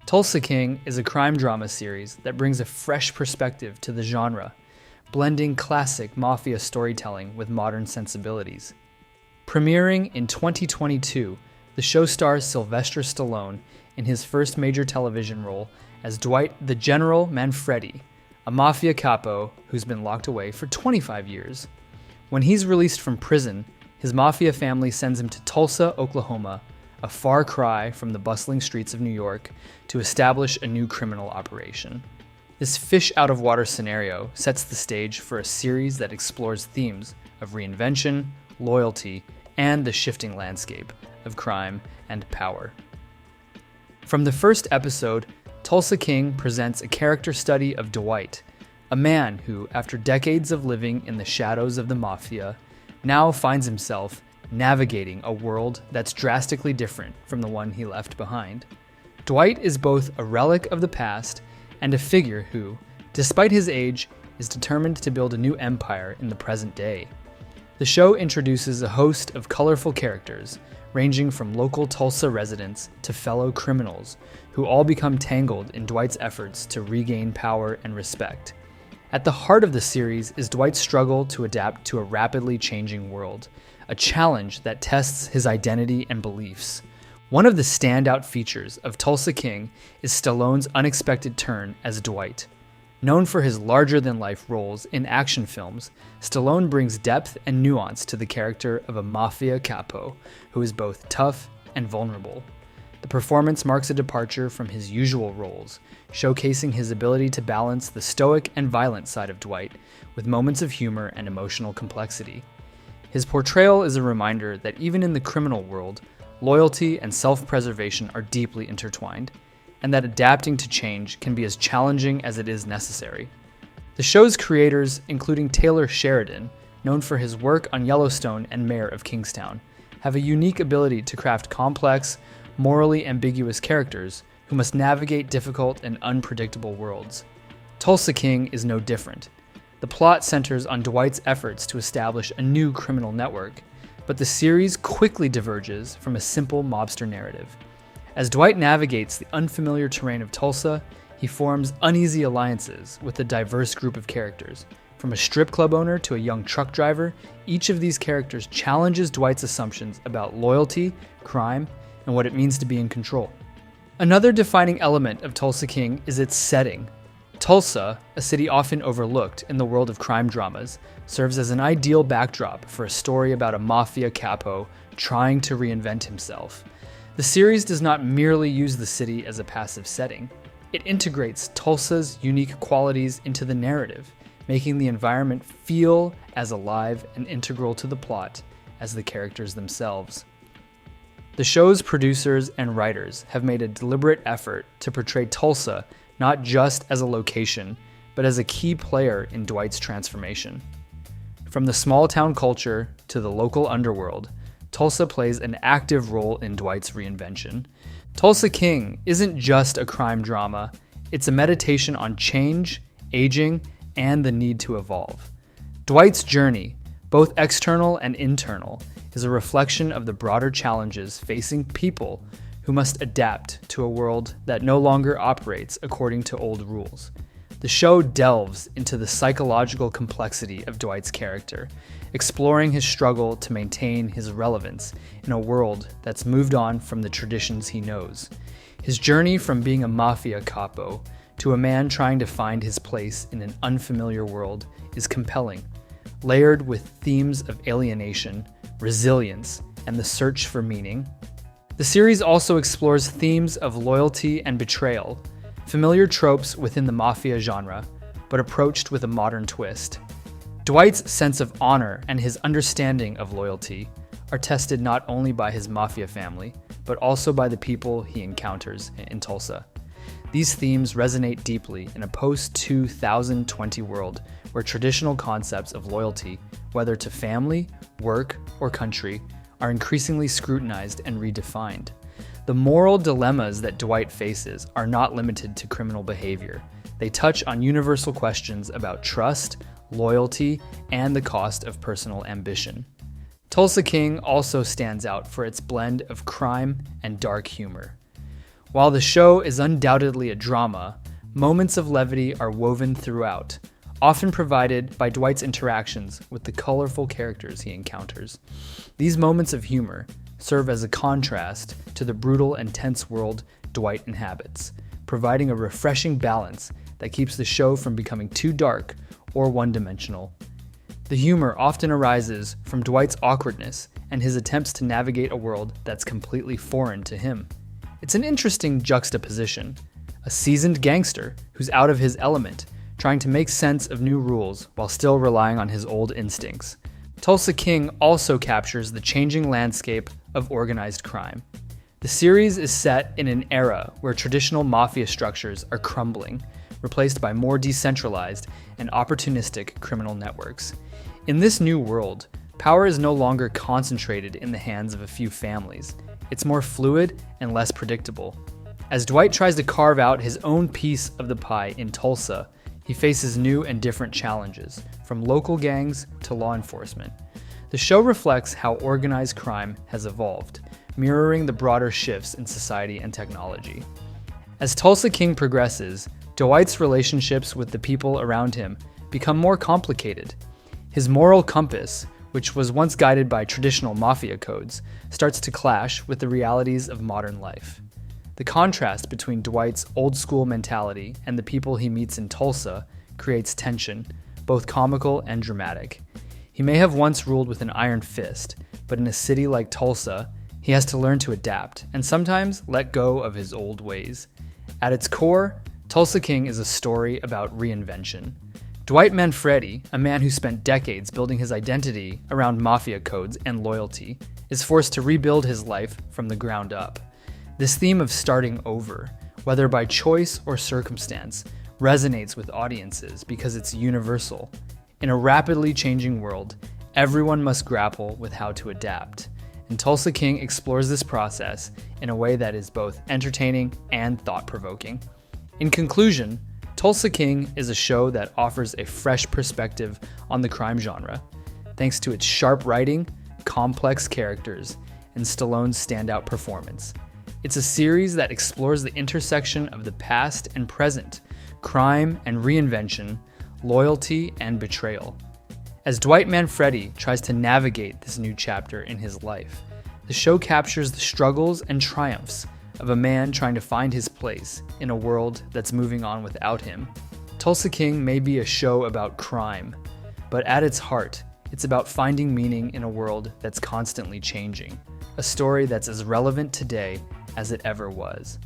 Tulsa King is a crime drama series that brings a fresh perspective to the genre, blending classic mafia storytelling with modern sensibilities. Premiering in 2022, the show stars Sylvester Stallone in his first major television role as Dwight The General Manfredi, a mafia capo who's been locked away for 25 years. When he's released from prison, his mafia family sends him to Tulsa, Oklahoma, a far cry from the bustling streets of New York, to establish a new criminal operation. This fish-out-of-water scenario sets the stage for a series that explores themes of reinvention, loyalty, and the shifting landscape of crime and power. From the first episode, Tulsa King presents a character study of Dwight, a man who, after decades of living in the shadows of the mafia, now finds himself navigating a world that's drastically different from the one he left behind. Dwight is both a relic of the past and a figure who, despite his age, is determined to build a new empire in the present day. The show introduces a host of colorful characters, ranging from local Tulsa residents to fellow criminals, who all become tangled in Dwight's efforts to regain power and respect. At the heart of the series is Dwight's struggle to adapt to a rapidly changing world, a challenge that tests his identity and beliefs. One of the standout features of Tulsa King is Stallone's unexpected turn as Dwight. Known for his larger-than-life roles in action films, Stallone brings depth and nuance to the character of a mafia capo who is both tough and vulnerable. The performance marks a departure from his usual roles, showcasing his ability to balance the stoic and violent side of Dwight with moments of humor and emotional complexity. His portrayal is a reminder that even in the criminal world, loyalty and self-preservation are deeply intertwined, and that adapting to change can be as challenging as it is necessary. The show's creators, including Taylor Sheridan, known for his work on Yellowstone and Mayor of Kingstown, have a unique ability to craft complex, morally ambiguous characters who must navigate difficult and unpredictable worlds. Tulsa King is no different. The plot centers on Dwight's efforts to establish a new criminal network, but the series quickly diverges from a simple mobster narrative. As Dwight navigates the unfamiliar terrain of Tulsa, he forms uneasy alliances with a diverse group of characters. From a strip club owner to a young truck driver, each of these characters challenges Dwight's assumptions about loyalty, crime, and what it means to be in control. Another defining element of Tulsa King is its setting. Tulsa, a city often overlooked in the world of crime dramas, serves as an ideal backdrop for a story about a mafia capo trying to reinvent himself. The series does not merely use the city as a passive setting. It integrates Tulsa's unique qualities into the narrative, making the environment feel as alive and integral to the plot as the characters themselves. The show's producers and writers have made a deliberate effort to portray Tulsa not just as a location, but as a key player in Dwight's transformation. From the small-town culture to the local underworld, Tulsa plays an active role in Dwight's reinvention. Tulsa King isn't just a crime drama, it's a meditation on change, aging, and the need to evolve. Dwight's journey, both external and internal, is a reflection of the broader challenges facing people who must adapt to a world that no longer operates according to old rules. The show delves into the psychological complexity of Dwight's character, exploring his struggle to maintain his relevance in a world that's moved on from the traditions he knows. His journey from being a mafia capo to a man trying to find his place in an unfamiliar world is compelling, layered with themes of alienation, resilience, and the search for meaning. The series also explores themes of loyalty and betrayal, familiar tropes within the mafia genre, but approached with a modern twist. Dwight's sense of honor and his understanding of loyalty are tested not only by his mafia family, but also by the people he encounters in Tulsa. These themes resonate deeply in a post-2020 world where traditional concepts of loyalty, whether to family, work, or country, are increasingly scrutinized and redefined. The moral dilemmas that Dwight faces are not limited to criminal behavior. They touch on universal questions about trust, loyalty, and the cost of personal ambition. Tulsa King also stands out for its blend of crime and dark humor. While the show is undoubtedly a drama, moments of levity are woven throughout, often provided by Dwight's interactions with the colorful characters he encounters. These moments of humor serve as a contrast to the brutal and tense world Dwight inhabits, providing a refreshing balance that keeps the show from becoming too dark or one-dimensional. The humor often arises from Dwight's awkwardness and his attempts to navigate a world that's completely foreign to him. It's an interesting juxtaposition. A seasoned gangster who's out of his element, trying to make sense of new rules while still relying on his old instincts. Tulsa King also captures the changing landscape of organized crime. The series is set in an era where traditional mafia structures are crumbling, replaced by more decentralized and opportunistic criminal networks. In this new world, power is no longer concentrated in the hands of a few families. It's more fluid and less predictable. As Dwight tries to carve out his own piece of the pie in Tulsa, he faces new and different challenges, from local gangs to law enforcement. The show reflects how organized crime has evolved, mirroring the broader shifts in society and technology. As Tulsa King progresses, Dwight's relationships with the people around him become more complicated. His moral compass, which was once guided by traditional mafia codes, starts to clash with the realities of modern life. The contrast between Dwight's old-school mentality and the people he meets in Tulsa creates tension, both comical and dramatic. He may have once ruled with an iron fist, but in a city like Tulsa, he has to learn to adapt and sometimes let go of his old ways. At its core, Tulsa King is a story about reinvention. Dwight Manfredi, a man who spent decades building his identity around mafia codes and loyalty, is forced to rebuild his life from the ground up. This theme of starting over, whether by choice or circumstance, resonates with audiences because it's universal. In a rapidly changing world, everyone must grapple with how to adapt, and Tulsa King explores this process in a way that is both entertaining and thought-provoking. In conclusion, Tulsa King is a show that offers a fresh perspective on the crime genre, thanks to its sharp writing, complex characters, and Stallone's standout performance. It's a series that explores the intersection of the past and present, crime and reinvention, loyalty and betrayal. As Dwight Manfredi tries to navigate this new chapter in his life, the show captures the struggles and triumphs of a man trying to find his place in a world that's moving on without him. Tulsa King may be a show about crime, but at its heart, it's about finding meaning in a world that's constantly changing, a story that's as relevant today as it ever was.